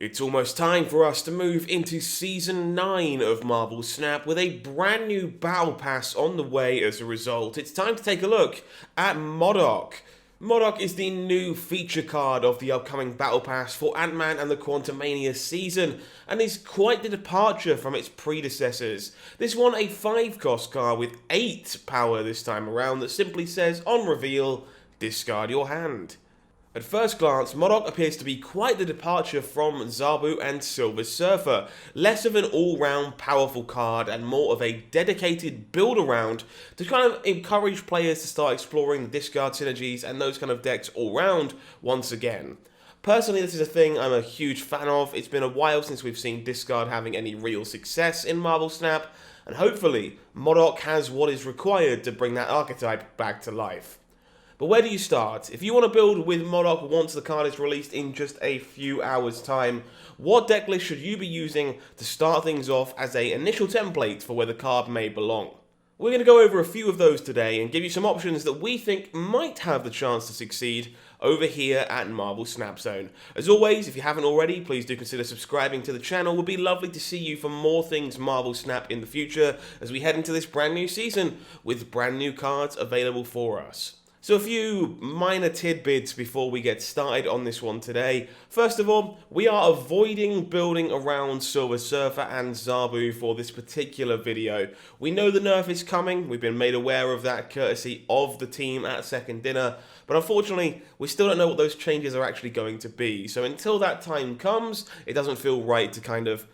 It's almost time for us to move into Season 9 of Marvel Snap with a brand new Battle Pass on the way as a result. It's time to take a look at MODOK. MODOK is the new feature card of the upcoming Battle Pass for Ant-Man and the Quantumania season, and is quite the departure from its predecessors. This one a 5-cost card with 8 power this time around that simply says, on reveal, discard your hand. At first glance, MODOK appears to be quite the departure from Zabu and Silver Surfer, less of an all-round powerful card and more of a dedicated build-around to kind of encourage players to start exploring discard synergies and those kind of decks all-round once again. Personally, this is a thing I'm a huge fan of. It's been a while since we've seen discard having any real success in Marvel Snap, and hopefully MODOK has what is required to bring that archetype back to life. But where do you start? If you want to build with MODOK once the card is released in just a few hours' time, what deck list should you be using to start things off as an initial template for where the card may belong? We're going to go over a few of those today and give you some options that we think might have the chance to succeed over here at Marvel Snap Zone. As always, if you haven't already, please do consider subscribing to the channel. It would be lovely to see you for more things Marvel Snap in the future as we head into this brand new season with brand new cards available for us. So a few minor tidbits before we get started on this one today. First of all, we are avoiding building around Silver Surfer and Zabu for this particular video. We know the nerf is coming, we've been made aware of that courtesy of the team at Second Dinner, but unfortunately, we still don't know what those changes are actually going to be. So until that time comes, it doesn't feel right to kind of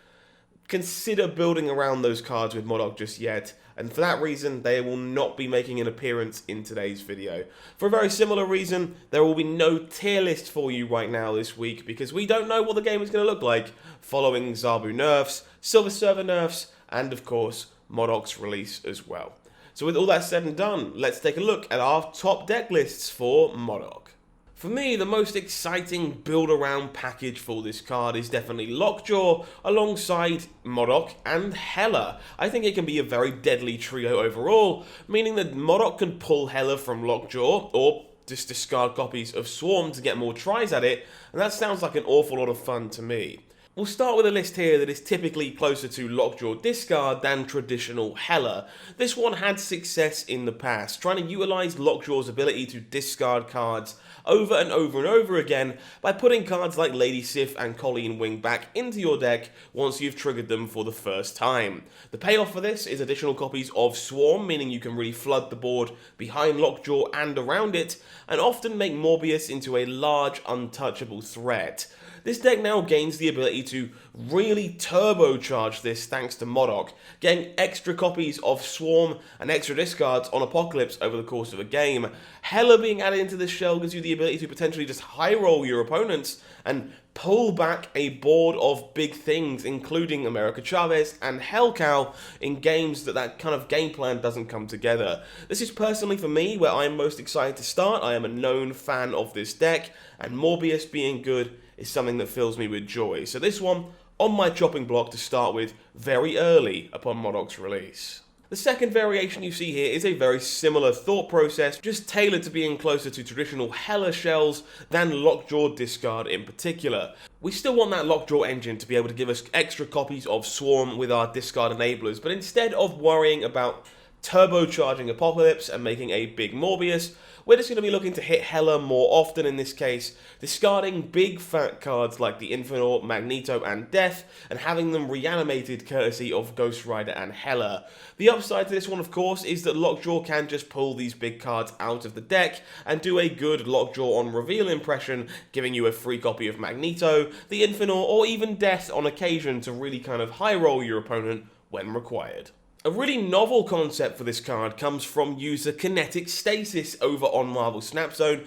consider building around those cards with MODOK just yet, and for that reason, they will not be making an appearance in today's video. For a very similar reason, there will be no tier list for you right now this week, because we don't know what the game is going to look like following Zabu nerfs, Silver Surfer nerfs, and of course, MODOK's release as well. So with all that said and done, let's take a look at our top deck lists for MODOK. For me, the most exciting build-around package for this card is definitely Lockjaw, alongside MODOK and Hela. I think it can be a very deadly trio overall, meaning that MODOK can pull Hela from Lockjaw, or just discard copies of Swarm to get more tries at it, and that sounds like an awful lot of fun to me. We'll start with a list here that is typically closer to Lockjaw discard than traditional Hela. This one had success in the past, trying to utilise Lockjaw's ability to discard cards over and over and over again by putting cards like Lady Sif and Colleen Wing back into your deck once you've triggered them for the first time. The payoff for this is additional copies of Swarm, meaning you can really flood the board behind Lockjaw and around it, and often make Morbius into a large untouchable threat. This deck now gains the ability to really turbocharge this thanks to MODOK, getting extra copies of Swarm and extra discards on Apocalypse over the course of a game. Hela being added into this shell gives you the ability to potentially just high roll your opponents and pull back a board of big things, including America Chavez and Hellcow, in games that kind of game plan doesn't come together. This is personally for me where I am most excited to start. I am a known fan of this deck, and Morbius being good is something that fills me with joy. So this one on my chopping block to start with very early upon MODOK's release. The second variation you see here is a very similar thought process, just tailored to being closer to traditional Hela shells than Lockjaw discard in particular. We still want that Lockjaw engine to be able to give us extra copies of Swarm with our discard enablers, but instead of worrying about turbocharging Apocalypse and making a big Morbius, we're just going to be looking to hit Hela more often in this case, discarding big fat cards like the Infernaut, Magneto and Death, and having them reanimated courtesy of Ghost Rider and Hela. The upside to this one, of course, is that Lockjaw can just pull these big cards out of the deck and do a good Lockjaw on reveal impression, giving you a free copy of Magneto, the Infernaut, or even Death on occasion to really kind of high roll your opponent when required. A really novel concept for this card comes from user Kinetic Stasis over on Marvel Snap Zone,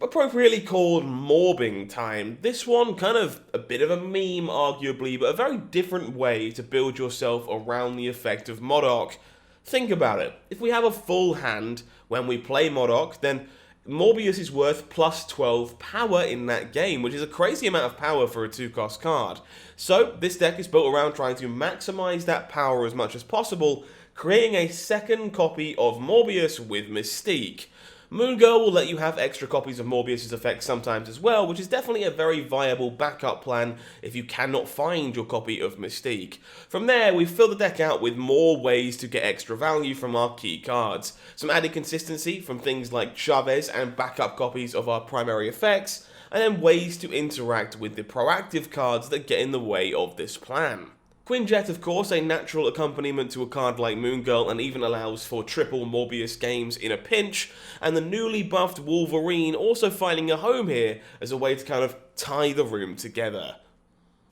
appropriately called Morbing Time. This one kind of a bit of a meme arguably, but a very different way to build yourself around the effect of MODOK. Think about it. If we have a full hand when we play MODOK, then Morbius is worth plus 12 power in that game, which is a crazy amount of power for a 2-cost card. So this deck is built around trying to maximize that power as much as possible, creating a second copy of Morbius with Mystique. Moon Girl will let you have extra copies of Morbius' effects sometimes as well, which is definitely a very viable backup plan if you cannot find your copy of Mystique. From there, we fill the deck out with more ways to get extra value from our key cards. Some added consistency from things like Chavez and backup copies of our primary effects, and then ways to interact with the proactive cards that get in the way of this plan. Quinjet, of course, a natural accompaniment to a card like Moon Girl, and even allows for triple Morbius games in a pinch, and the newly buffed Wolverine also finding a home here as a way to kind of tie the room together.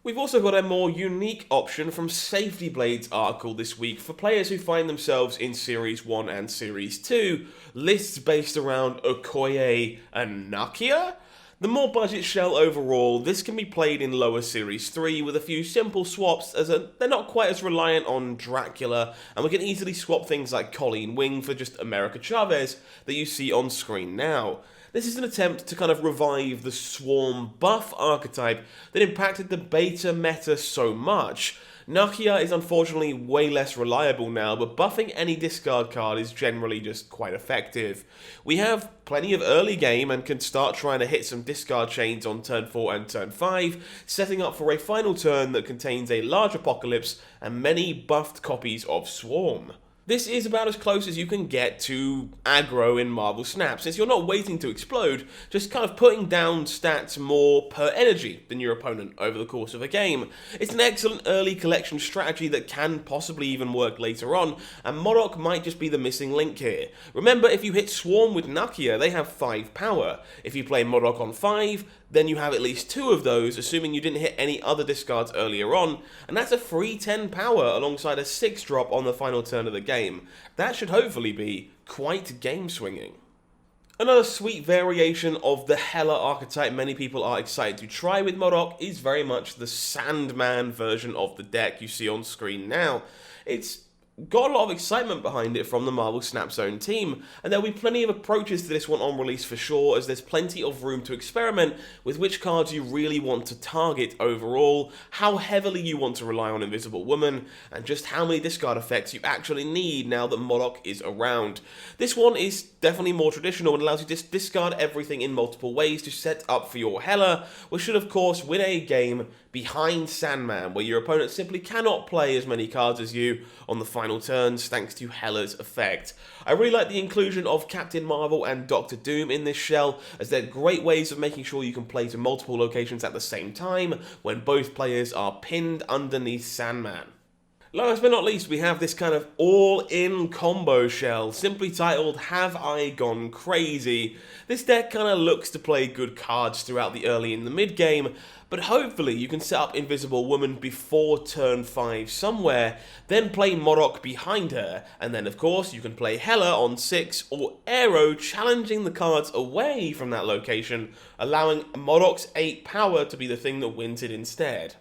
We've also got a more unique option from Safety Blade's article this week for players who find themselves in Series 1 and Series 2, lists based around Okoye and Nakia. The more budget shell overall, this can be played in lower Series 3 with a few simple swaps as they're not quite as reliant on Dracula, and we can easily swap things like Colleen Wing for just America Chavez that you see on screen now. This is an attempt to kind of revive the Swarm buff archetype that impacted the beta meta so much. Nakia is unfortunately way less reliable now, but buffing any discard card is generally just quite effective. We have plenty of early game and can start trying to hit some discard chains on turn 4 and turn 5, setting up for a final turn that contains a large apocalypse and many buffed copies of Swarm. This is about as close as you can get to aggro in Marvel Snap, since you're not waiting to explode, just kind of putting down stats more per energy than your opponent over the course of a game. It's an excellent early collection strategy that can possibly even work later on, and MODOK might just be the missing link here. Remember, if you hit Swarm with Nakia, they have 5 power. If you play MODOK on 5, then you have at least 2 of those, assuming you didn't hit any other discards earlier on, and that's a free 10 power alongside a 6 drop on the final turn of the game. That should hopefully be quite game swinging. Another sweet variation of the Hela archetype many people are excited to try with MODOK is very much the Sandman version of the deck you see on screen now. It's got a lot of excitement behind it from the Marvel Snap Zone team, and there'll be plenty of approaches to this one on release for sure, as there's plenty of room to experiment with which cards you really want to target overall, how heavily you want to rely on Invisible Woman, and just how many discard effects you actually need now that MODOK is around. This one is definitely more traditional and allows you to discard everything in multiple ways to set up for your Hela, which should of course win a game behind Sandman, where your opponent simply cannot play as many cards as you on the final turns thanks to Hela's effect. I really like the inclusion of Captain Marvel and Doctor Doom in this shell, as they're great ways of making sure you can play to multiple locations at the same time when both players are pinned underneath Sandman. Last but not least, we have this kind of all-in combo shell, simply titled Have I Gone Crazy? This deck kind of looks to play good cards throughout the early and the mid game, but hopefully you can set up Invisible Woman before turn 5 somewhere, then play MODOK behind her, and then of course you can play Hela on 6 or Aero, challenging the cards away from that location, allowing MODOK's 8 power to be the thing that wins it instead.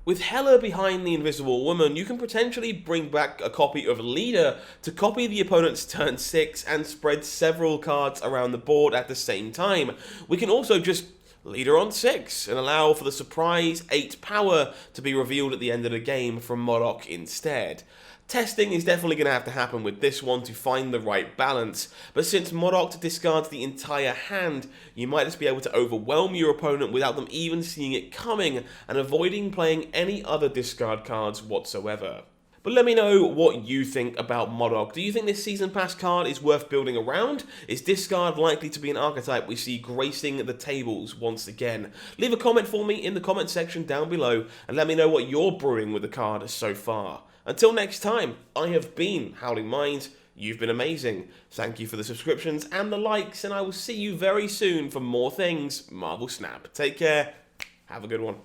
With Hela behind the Invisible Woman, you can potentially bring back a copy of Leader to copy the opponent's turn 6 and spread several cards around the board at the same time. We can also just Leader on 6 and allow for the surprise 8 power to be revealed at the end of the game from MODOK instead. Testing is definitely going to have to happen with this one to find the right balance, but since MODOK discards the entire hand, you might just be able to overwhelm your opponent without them even seeing it coming and avoiding playing any other discard cards whatsoever. But let me know what you think about MODOK. Do you think this Season Pass card is worth building around? Is discard likely to be an archetype we see gracing the tables once again? Leave a comment for me in the comment section down below and let me know what you're brewing with the card so far. Until next time, I have been Howling Mind, you've been amazing. Thank you for the subscriptions and the likes, and I will see you very soon for more things Marvel Snap. Take care, have a good one.